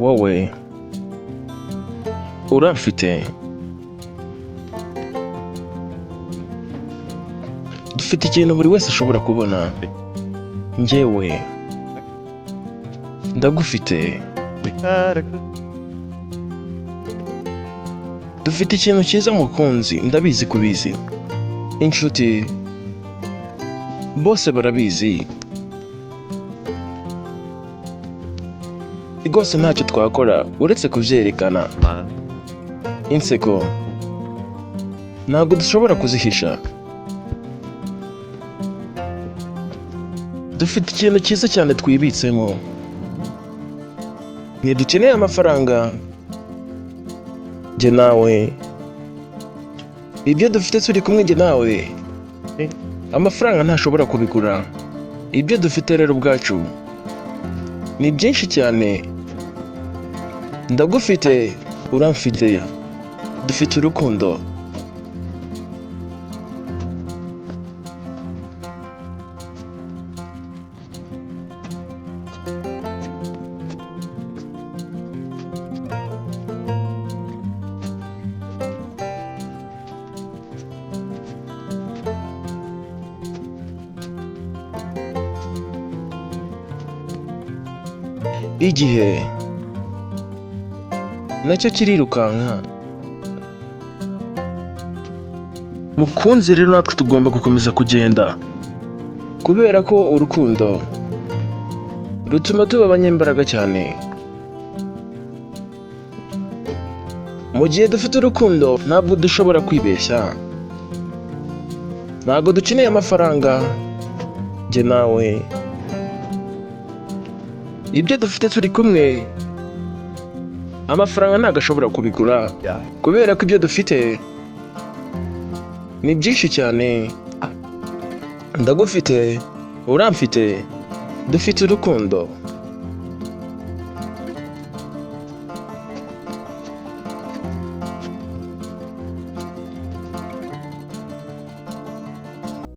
wowe uramfite, dufite ikintu buri wese ashobora kubona. Njyewe ndagufite, dufite ikintu cyiza mukunzi, ndabizi kubizi, inshuti bose barabizi, rwose ntacyo twakora uretse kubyerekana. Inseko ntabwo dushobora kuzihisha, dufite ikintu cyiza cyane twibitsemo, ntidukeneye amafaranga. Njye nawe, ibyo dufite turi kumwe njye nawe, amafaranga ntashobora kubigura. Ibyo dufite rero ubwacu ni byinshi cyane. Ndagufite, uramfite, dufite urukundo. Igihe nacyo kirirukanka, mukunzi rero natwe tugomba gukomeza kugenda, kubera ko urukundo rutuma tuba abanyembaraga cyane. Mu gihe dufite urukundo ntabwo dushobora kwibeshya, ntabwo dukeneye amafaranga. Njye nawe, ibyo dufite turi kumwe, amafaranga ntabwo ashobora kubigura, kubera ko ibyo dufite ni byinshi cyane. Ndagufite, uramfite, dufite urukundo.